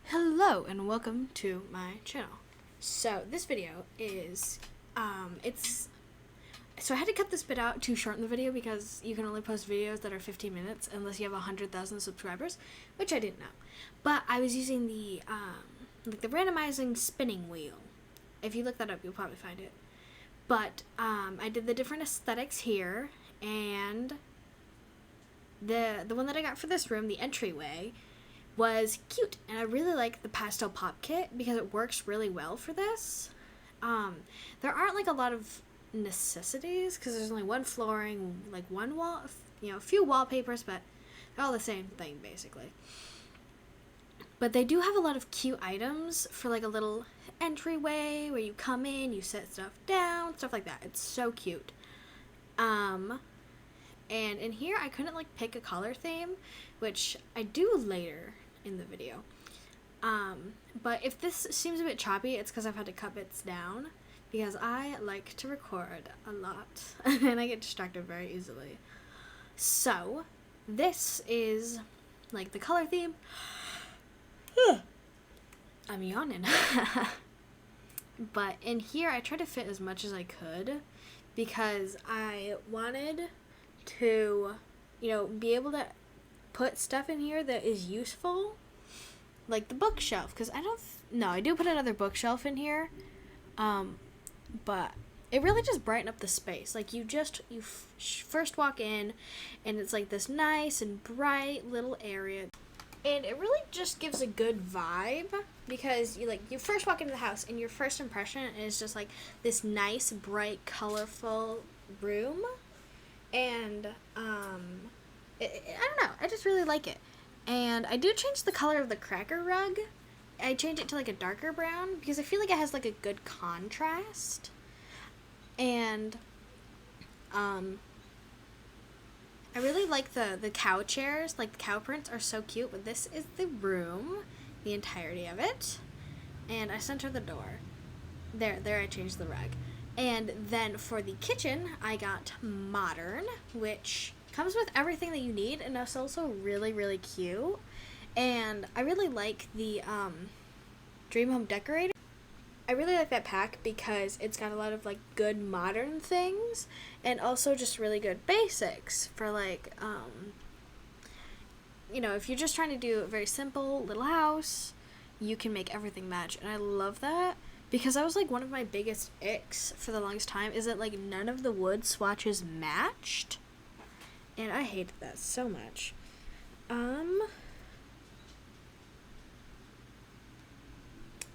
Hello and welcome to my channel. So this video is, so I had to cut this bit out to shorten the video because you can only post videos that are 15 minutes unless you have 100,000 subscribers, which I didn't know. But I was using the randomizing spinning wheel. If you look that up, you'll probably find it. But I did the different aesthetics here, and the one that I got for this room, the entryway, was cute, and I really like the pastel pop kit because it works really well for this. There aren't like a lot of necessities because there's only one flooring, like one wall, a few wallpapers, but they're all the same thing basically. But they do have a lot of cute items for like a little entryway where you come in, you set stuff down, stuff like that. It's so cute. And in here I couldn't like pick a color theme, which I do later in the video. But if this seems a bit choppy, it's because I've had to cut bits down because I like to record a lot and I get distracted very easily. So this is like the color theme. I'm yawning. But in here I tried to fit as much as I could because I wanted to, be able to put stuff in here that is useful, like the bookshelf, because I do put another bookshelf in here, but it really just brightened up the space. Like you first walk in and it's like this nice and bright little area, and it really just gives a good vibe because you first walk into the house and your first impression is just like this nice, bright, colorful room. And, I don't know, I just really like it. And I do change the color of the cracker rug. I change it to like a darker brown because I feel like it has like a good contrast. And, I really like the cow chairs, like the cow prints are so cute, but this is the room, the entirety of it. And I center the door. There I changed the rug. And then for the kitchen, I got modern, which comes with everything that you need, and it's also really, really cute. And I really like the Dream Home Decorator. I really like that pack because it's got a lot of like good modern things and also just really good basics for like, if you're just trying to do a very simple little house, you can make everything match. And I love that. Because that was like one of my biggest icks for the longest time is that like none of the wood swatches matched. And I hated that so much. And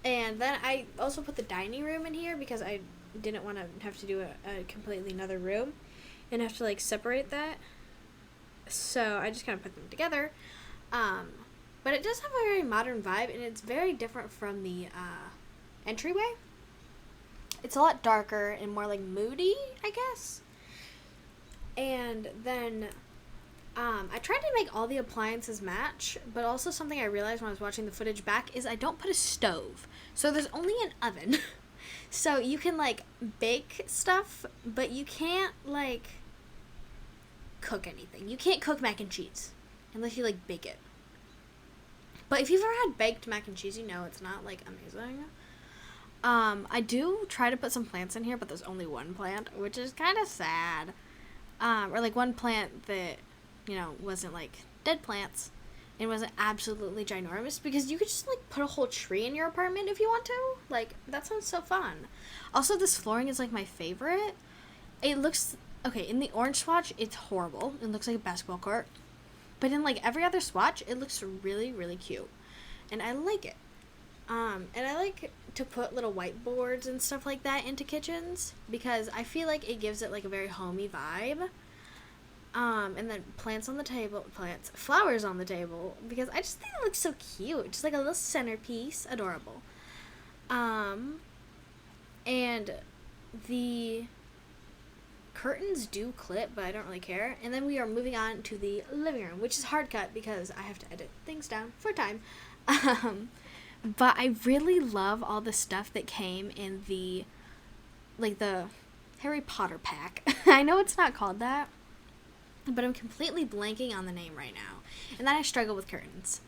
then I also put the dining room in here because I didn't want to have to do a completely another room and have to like separate that. So I just kind of put them together. But it does have a very modern vibe, and it's very different from the entryway. It's a lot darker and more like moody, I guess. And then I tried to make all the appliances match, but also something I realized when I was watching the footage back is I don't put a stove. So there's only an oven. So you can like bake stuff, but you can't like cook anything. You can't cook mac and cheese unless you like bake it. But if you've ever had baked mac and cheese, it's not like amazing. I do try to put some plants in here, but there's only one plant, which is kind of sad. Or like one plant that, wasn't like dead plants and wasn't absolutely ginormous, because you could just like put a whole tree in your apartment if you want to. Like, that sounds so fun. Also, this flooring is like my favorite. It looks, okay, in the orange swatch, it's horrible. It looks like a basketball court. But in like every other swatch, it looks really, really cute. And I like it. And I like to put little whiteboards and stuff like that into kitchens because I feel like it gives it like a very homey vibe. And then flowers on the table because I just think it looks so cute. Just like a little centerpiece, adorable. And the curtains do clip, but I don't really care. And then we are moving on to the living room, which is hard cut because I have to edit things down for time. But I really love all the stuff that came in the Harry Potter pack. I know it's not called that, but I'm completely blanking on the name right now. And then I struggle with curtains.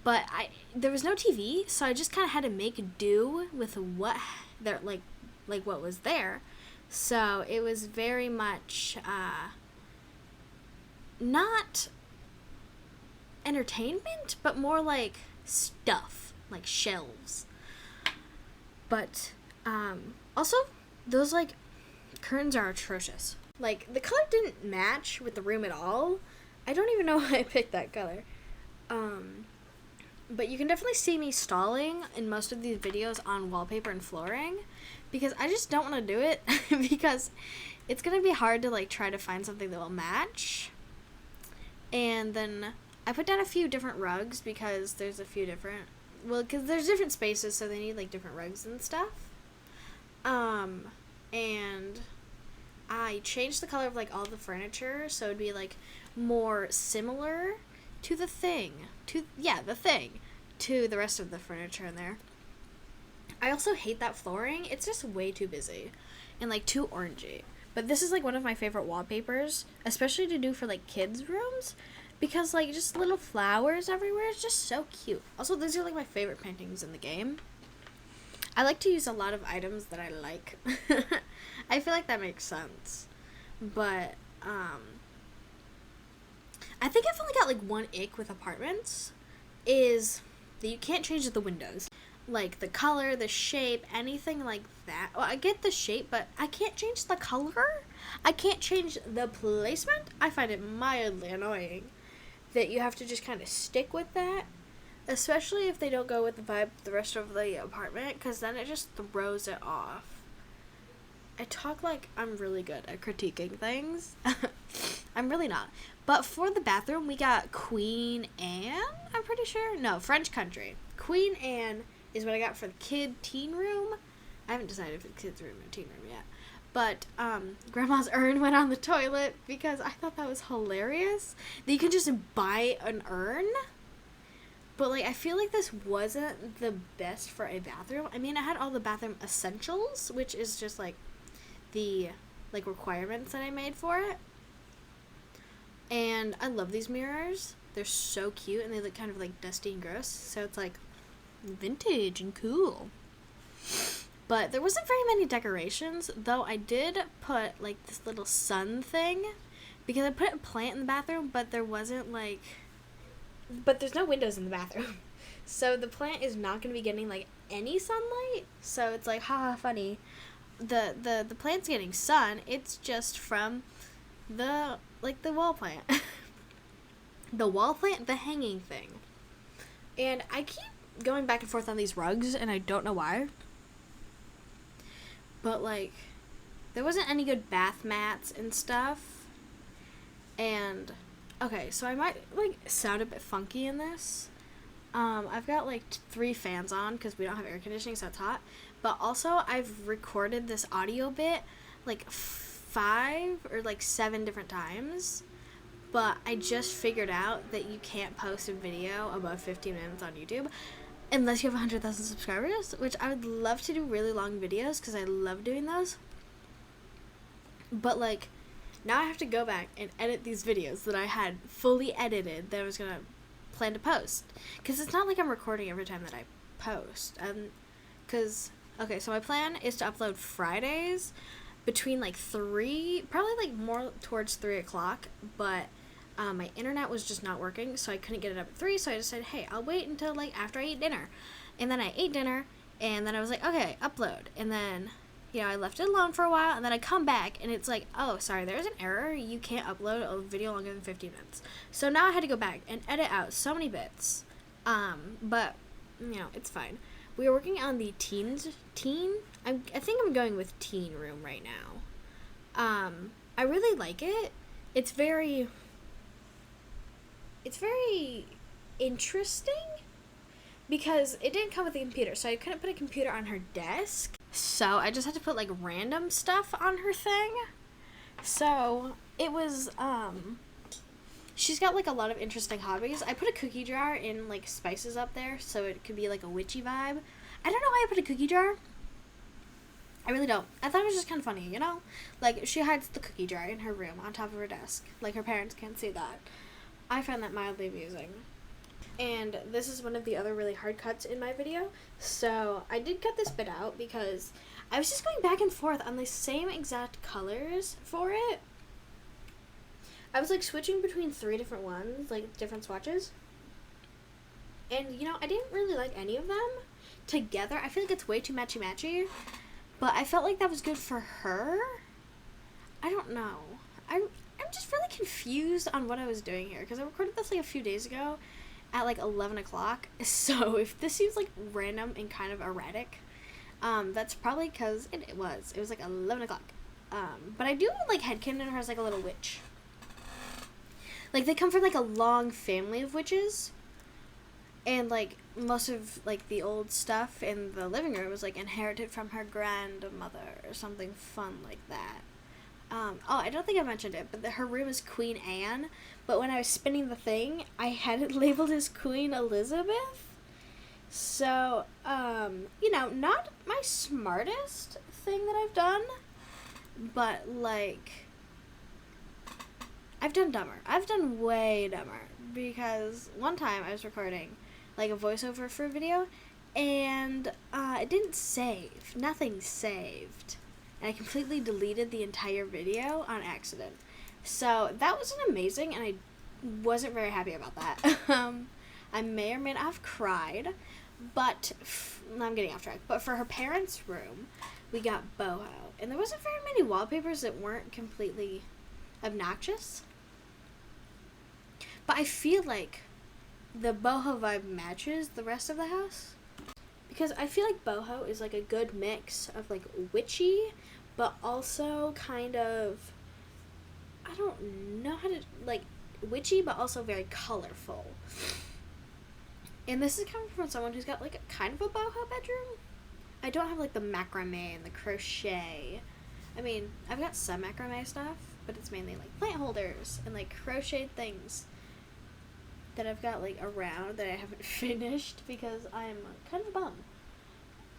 But there was no TV, so I just kind of had to make do with what there like what was there. So it was very much not entertainment, but more like stuff, like shelves. But also those like curtains are atrocious. Like the color didn't match with the room at all. I don't even know why I picked that color. But you can definitely see me stalling in most of these videos on wallpaper and flooring because I just don't want to do it because it's going to be hard to like try to find something that will match. And then I put down a few different rugs because there's a few different, because there's different spaces, so they need like different rugs and stuff. And I changed the color of like all the furniture so it'd be like more similar to the thing, to the rest of the furniture in there. I also hate that flooring. It's just way too busy and like too orangey. But this is like one of my favorite wallpapers, especially to do for like kids' rooms, because like just little flowers everywhere is just so cute. Also, these are like my favorite paintings in the game. I like to use a lot of items that I like. I feel like that makes sense. But I think I've only got like one ick with apartments is that you can't change the windows. Like the color, the shape, anything like that. Well, I get the shape, but I can't change the color. I can't change the placement. I find it mildly annoying that you have to just kind of stick with that. Especially if they don't go with the vibe of the rest of the apartment, because then it just throws it off. I talk like I'm really good at critiquing things. I'm really not. But for the bathroom, we got Queen Anne, I'm pretty sure. No, French Country. Queen Anne is what I got for the teen room. I haven't decided if it's kids' room or teen room yet. But Grandma's urn went on the toilet because I thought that was hilarious. That you can just buy an urn. But like I feel like this wasn't the best for a bathroom. I mean, I had all the bathroom essentials, which is just like the like requirements that I made for it. And I love these mirrors. They're so cute and they look kind of like dusty and gross. So it's like vintage and cool. But there wasn't very many decorations, though I did put like this little sun thing because I put a plant in the bathroom, but there wasn't like, but there's no windows in the bathroom. So the plant is not going to be getting like any sunlight. So it's like, haha, funny. The plant's getting sun. It's just from the wall plant. The wall plant, the hanging thing. And I keep going back and forth on these rugs, and I don't know why. But, like, there wasn't any good bath mats and stuff. And, okay, so I might, like, sound a bit funky in this. I've got, like, 3 fans on because we don't have air conditioning, so it's hot. But also, I've recorded this audio bit, like, 5 or, like, 7 different times. But I just figured out that you can't post a video above 15 minutes on YouTube unless you have 100,000 subscribers, which I would love to do really long videos because I love doing those. But, like, now I have to go back and edit these videos that I had fully edited that I was going to plan to post. Because it's not like I'm recording every time that I post. Because, okay, so my plan is to upload Fridays between, like, 3, probably, like, more towards 3 o'clock, but my internet was just not working, so I couldn't get it up at 3, so I decided, hey, I'll wait until, like, after I eat dinner. And then I ate dinner, and then I was like, okay, upload. And then, you know, I left it alone for a while, and then I come back, and it's like, oh, sorry, there's an error. You can't upload a video longer than 15 minutes. So now I had to go back and edit out so many bits. But, you know, it's fine. We were working on the teen. I think I'm going with teen room right now. I really like it. It's very interesting because it didn't come with a computer, so I couldn't put a computer on her desk. So I just had to put like random stuff on her thing. So it was, she's got like a lot of interesting hobbies. I put a cookie jar in like spices up there so it could be like a witchy vibe. I don't know why I put a cookie jar. I really don't. I thought it was just kind of funny, you know? Like, she hides the cookie jar in her room on top of her desk. Like, her parents can't see that. I find that mildly amusing. And this is one of the other really hard cuts in my video. So I did cut this bit out because I was just going back and forth on the same exact colors for it. I was like switching between 3 different ones, like different swatches. And you know, I didn't really like any of them together. I feel like it's way too matchy-matchy. But I felt like that was good for her. I don't know. I'm just really confused on what I was doing here. Because I recorded this like a few days ago at like 11 o'clock. So if this seems like random and kind of erratic, that's probably because it was. It was like 11 o'clock. But I do like headcanon her as like a little witch. Like they come from like a long family of witches. And like most of like the old stuff in the living room was like inherited from her grandmother or something fun like that. Oh, I don't think I mentioned it, but her room is Queen Anne. But when I was spinning the thing, I had it labeled as Queen Elizabeth. So, you know, not my smartest thing that I've done, but like, I've done dumber. I've done way dumber. Because one time I was recording like a voiceover for a video, and it didn't save. Nothing saved. And I completely deleted the entire video on accident. So that wasn't amazing, and I wasn't very happy about that. I may or may not have cried, but I'm getting off track. But for her parents' room, we got boho. And there wasn't very many wallpapers that weren't completely obnoxious. But I feel like the boho vibe matches the rest of the house. Because I feel like boho is like a good mix of like witchy, but also kind of, I don't know how to, like witchy, but also very colorful. And this is coming from someone who's got like a kind of a boho bedroom. I don't have like the macrame and the crochet. I mean, I've got some macrame stuff, but it's mainly like plant holders and like crocheted things that I've got like around that I haven't finished because I'm kind of a bum.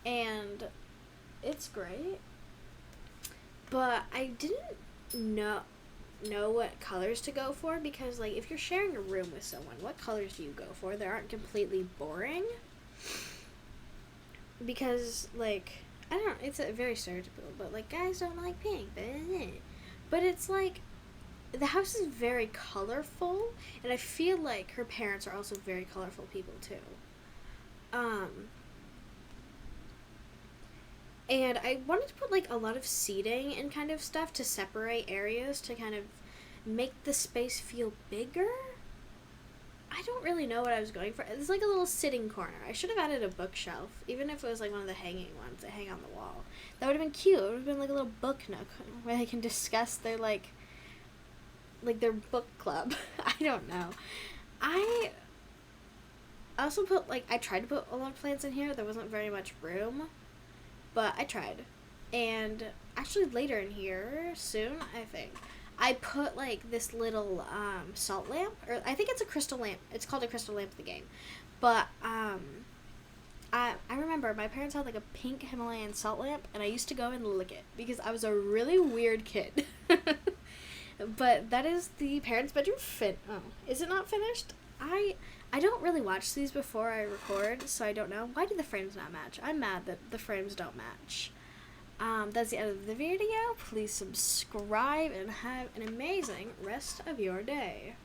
And it's great, but I didn't know what colors to go for, because like if you're sharing a room with someone, what colors do you go for that aren't completely boring? Because like, I don't know, it's a very stereotypical, but like guys don't like pink, but it's like the house is very colorful, and I feel like her parents are also very colorful people too. And I wanted to put like a lot of seating and kind of stuff to separate areas to kind of make the space feel bigger. I don't really know what I was going for. It's like a little sitting corner. I should have added a bookshelf, even if it was like one of the hanging ones that hang on the wall. That would have been cute. It would have been like a little book nook where they can discuss their like their book club. I don't know. I also put like, I tried to put a lot of plants in here. There wasn't very much room, but I tried. And actually later in here, soon, I think, I put like this little salt lamp, or I think it's a crystal lamp. It's called a crystal lamp in the game. But I remember my parents had like a pink Himalayan salt lamp, and I used to go and lick it because I was a really weird kid. But that is the parents' bedroom is it not finished? I don't really watch these before I record, so I don't know. Why do the frames not match? I'm mad that the frames don't match. That's the end of the video. Please subscribe and have an amazing rest of your day.